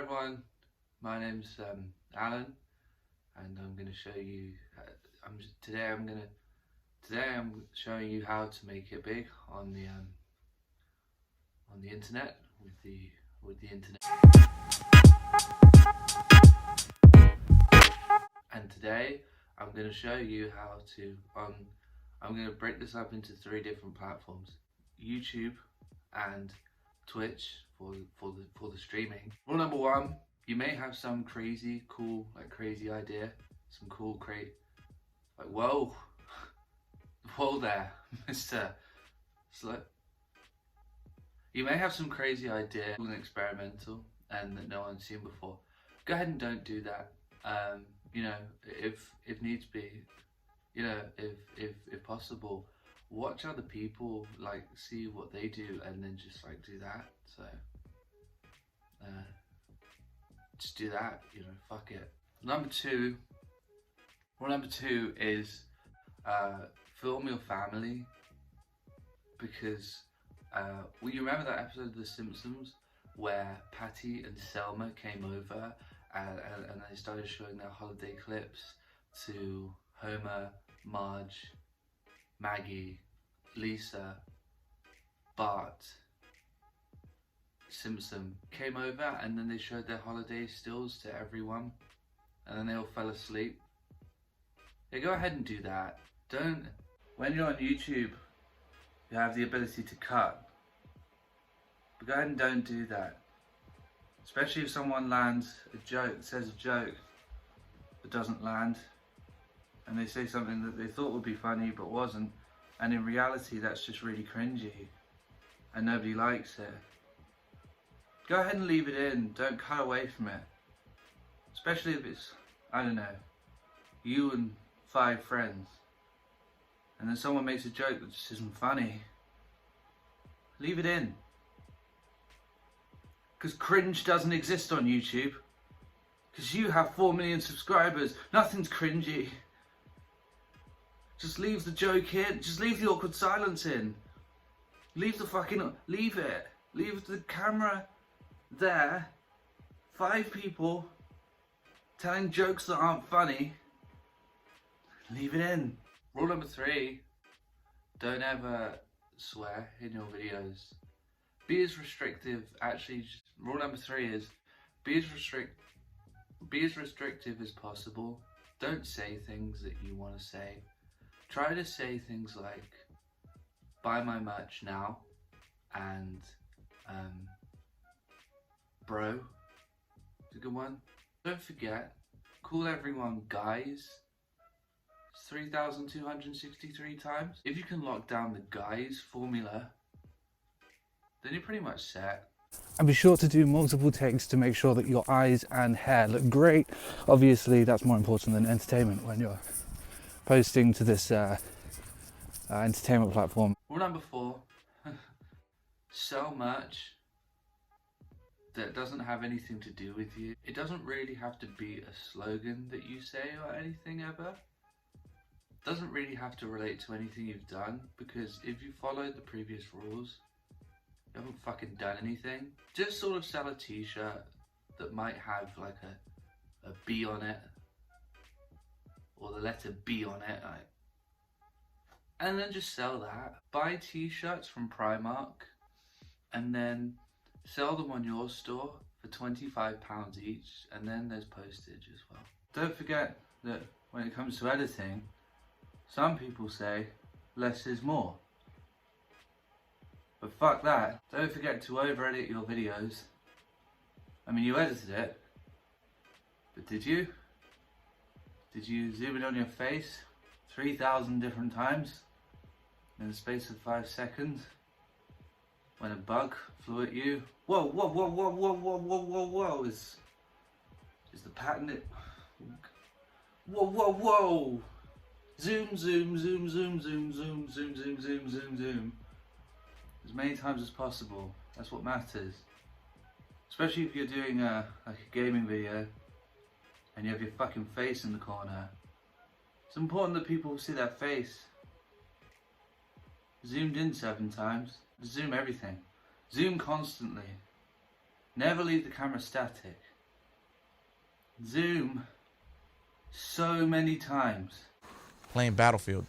everyone, my name's Alan, and I'm going to show you. Today I'm showing you how to make it big on the internet with the internet. And today I'm going to show you how to I'm going to break this up into 3 different platforms: YouTube and Twitch for the streaming. Rule number 1: you may have some crazy idea, some cool like whoa there, Mr. Slow. You may have some crazy idea and experimental and that no one's seen before. Go ahead and don't do that. You know, if needs be, you know, if possible, watch other people, like see what they do and then just like do that. So just do that, you know, fuck it. Rule number two is film your family, because well, you remember that episode of The Simpsons where Patty and Selma came over and they started showing their holiday clips to Homer, Marge, Maggie, Lisa, Bart, Simpson came over, and then they showed their holiday stills to everyone, and then they all fell asleep. Yeah, go ahead and do that. When you're on YouTube, you have the ability to cut, but go ahead and don't do that. Especially if someone says a joke that doesn't land, and they say something that they thought would be funny but wasn't, and in reality that's just really cringy and nobody likes it. Go ahead and leave it in, don't cut away from it. Especially if it's, I don't know, you and 5 friends, and then someone makes a joke that just isn't funny. Leave it in. Because cringe doesn't exist on YouTube. Because you have 4 million subscribers, nothing's cringy. Just leave the joke in, just leave the awkward silence in. Leave it. Leave the camera there. 5 people telling jokes that aren't funny. Leave it in. Rule number 3, don't ever swear in your videos. Be as restrictive, rule number 3 is be as restrictive as possible. Don't say things that you want to say. Try to say things like, buy my merch now, and bro, it's a good one. Don't forget, call everyone guys 3,263 times. If you can lock down the guys formula, then you're pretty much set. And be sure to do multiple takes to make sure that your eyes and hair look great. Obviously, that's more important than entertainment when you're posting to this entertainment platform. Rule number 4, sell merch that doesn't have anything to do with you. It doesn't really have to be a slogan that you say or anything ever. It doesn't really have to relate to anything you've done, because if you followed the previous rules, you haven't fucking done anything. Just sort of sell a t-shirt that might have like a B on it, or the letter B on it, like, and then just sell that. Buy t-shirts from Primark and then sell them on your store for £25 each, and then there's postage as well. Don't forget that when it comes to editing, some people say less is more. But fuck that. Don't forget to over-edit your videos. I mean, you edited it, but did you? Did you zoom in on your face 3,000 different times in the space of 5 seconds? When a bug flew at you? Whoa, whoa, whoa, whoa, whoa, whoa, whoa, whoa, whoa, is the pattern it? Whoa, whoa, whoa! Zoom, zoom, zoom, zoom, zoom, zoom, zoom, zoom, zoom, zoom, zoom. As many times as possible. That's what matters. Especially if you're doing like a gaming video and you have your fucking face in the corner. It's important that people see that face. Zoomed in 7 times. Zoom everything. Zoom constantly. Never leave the camera static. Zoom so many times. Playing Battlefield.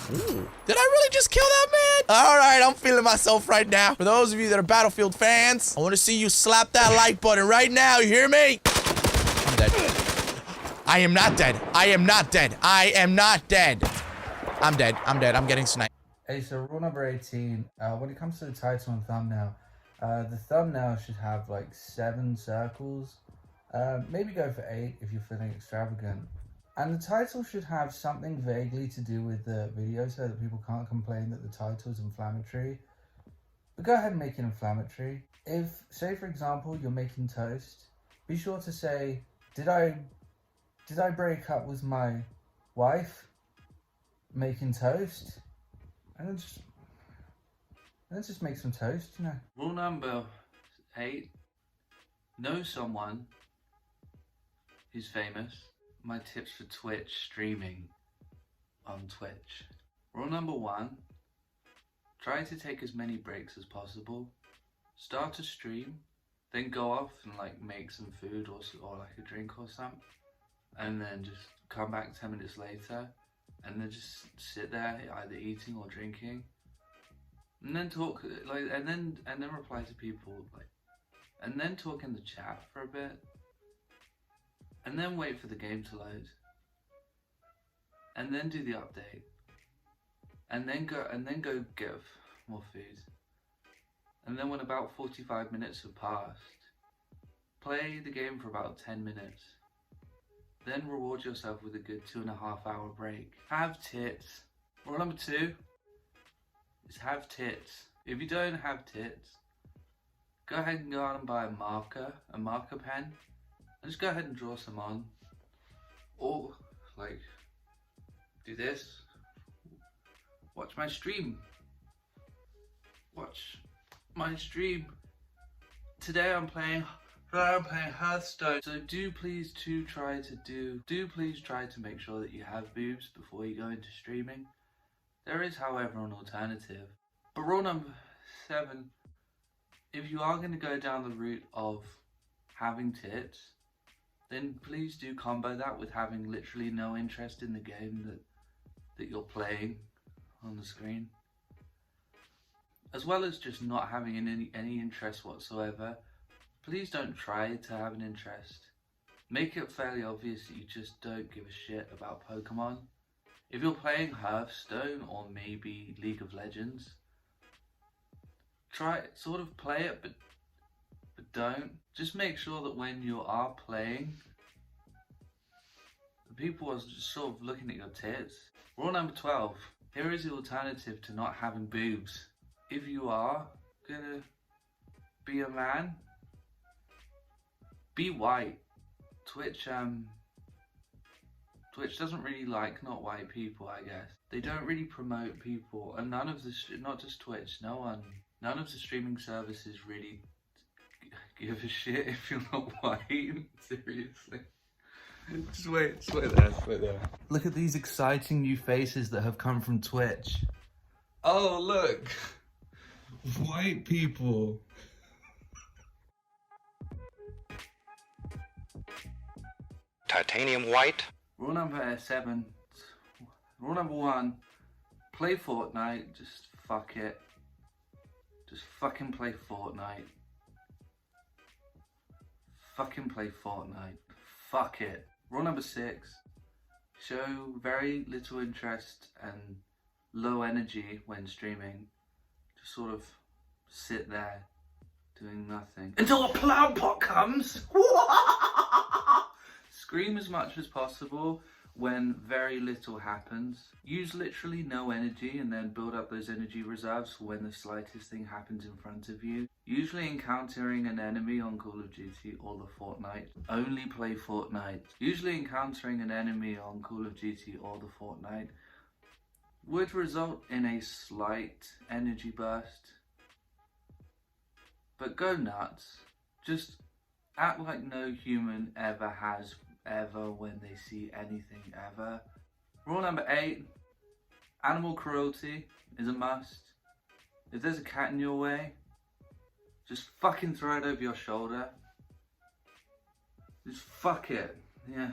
Ooh. Did I really just kill that man? All right, I'm feeling myself right now. For those of you that are Battlefield fans, I want to see you slap that like button right now. You hear me? I'm dead. I am not dead. I am not dead. I am not dead. I'm dead. I'm dead. I'm getting sniped. Hey, so rule number 18, when it comes to the title and thumbnail, the thumbnail should have like 7 circles. Maybe go for 8 if you're feeling extravagant. And the title should have something vaguely to do with the video so that people can't complain that the title is inflammatory. But go ahead and make it inflammatory. If, say for example, you're making toast, be sure to say, did I break up with my wife making toast? And then just make some toast, you know. Rule number 8, know someone who's famous. My tips for Twitch streaming on Twitch. Rule number 1, try to take as many breaks as possible. Start a stream, then go off and like make some food or like a drink or something, and then just come back 10 minutes later, and then just sit there either eating or drinking, and then talk like and then reply to people like, and then talk in the chat for a bit. And then wait for the game to load. And then do the update. And then go get more food. And then when about 45 minutes have passed, play the game for about 10 minutes. Then reward yourself with a good 2.5 hour break. Have tits. Rule number 2 is have tits. If you don't have tits, go ahead and go out and buy a marker pen. And just go ahead and draw some on, or like do this. Watch my stream. Today I'm playing Hearthstone. So do please try to make sure that you have boobs before you go into streaming. There is, however, an alternative. But rule number 7: if you are going to go down the route of having tits, then please do combo that with having literally no interest in the game that you're playing on the screen. As well as just not having any interest whatsoever, please don't try to have an interest. Make it fairly obvious that you just don't give a shit about Pokemon. If you're playing Hearthstone or maybe League of Legends, sort of play it, but don't. Just make sure that when you are playing, people are just sort of looking at your tits. Rule number 12. Here is the alternative to not having boobs. If you are gonna be a man, be white. Twitch doesn't really like not white people, I guess. They don't really promote people, and none of the streaming services really give a shit if you're not white. Seriously. Just wait there. Look at these exciting new faces that have come from Twitch. Oh, look. White people. Titanium white. Rule number 7. Rule number 1. Play Fortnite. Just fuck it. Just fucking play Fortnite. Fucking play Fortnite. Fuck it. Rule number 6. Show very little interest and low energy when streaming. Just sort of sit there doing nothing until a plow pot comes. Scream as much as possible when very little happens. Use literally no energy and then build up those energy reserves for when the slightest thing happens in front of you. Usually encountering an enemy on Call of Duty or the Fortnite. Only play Fortnite. Usually encountering an enemy on Call of Duty or the Fortnite would result in a slight energy burst. But go nuts. Just act like no human ever has ever when they see anything ever. Rule number 8. Animal cruelty is a must. If there's a cat in your way, just fucking throw it over your shoulder. Just fuck it. Yeah.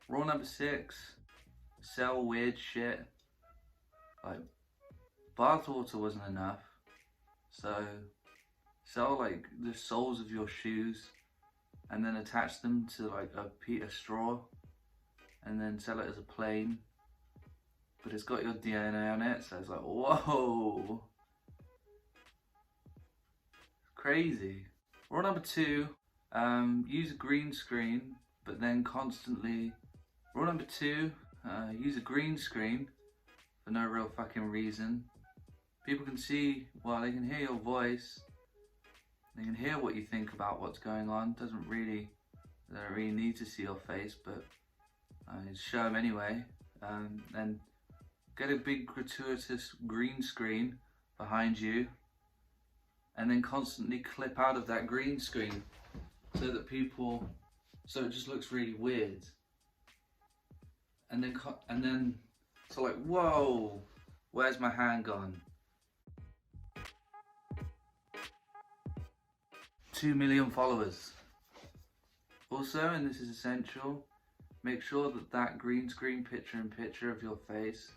Rule number 6. Sell weird shit. Like, bathwater wasn't enough. So, sell like the soles of your shoes and then attach them to like a straw and then sell it as a plane. But it's got your DNA on it, so it's like, whoa. Crazy. Rule number 2, use a green screen, but then constantly. Rule number 2, use a green screen for no real fucking reason. People can see, well, they can hear your voice. They can hear what you think about what's going on. They don't really need to see your face, but show them anyway. And get a big gratuitous green screen behind you, and then constantly clip out of that green screen so it just looks really weird. And then so like, whoa, where's my hand gone? 2 million followers. Also, and this is essential, make sure that green screen picture of your face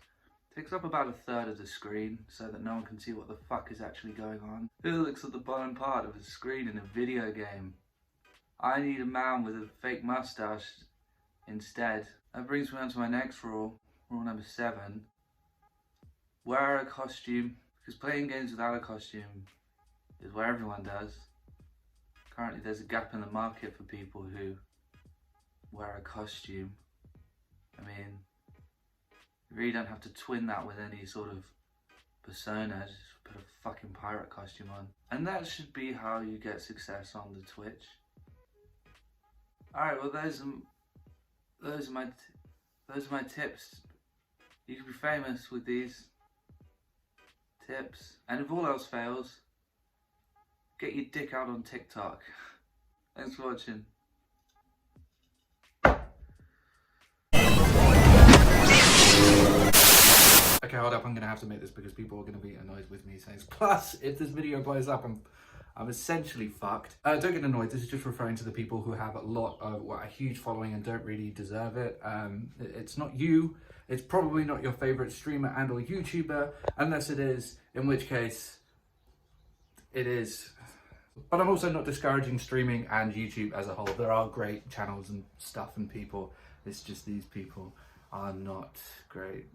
takes up about 1/3 of the screen so that no one can see what the fuck is actually going on. Who looks at the bottom part of a screen in a video game? I need a man with a fake mustache instead. That brings me on to my next rule, rule number 7. Wear a costume, because playing games without a costume is what everyone does. Currently there's a gap in the market for people who wear a costume. I mean, you really don't have to twin that with any sort of persona, just put a fucking pirate costume on. And that should be how you get success on the Twitch. Alright, well those are my tips. You can be famous with these tips. And if all else fails, get your dick out on TikTok. Thanks for watching. Okay, hold up, I'm gonna have to make this because people are gonna be annoyed with me saying, plus, if this video blows up, I'm essentially fucked. Don't get annoyed, this is just referring to the people who have a huge following and don't really deserve it. It's not you, it's probably not your favorite streamer and or YouTuber, unless it is, in which case, it is. But I'm also not discouraging streaming and YouTube as a whole. There are great channels and stuff and people, it's just these people are not great.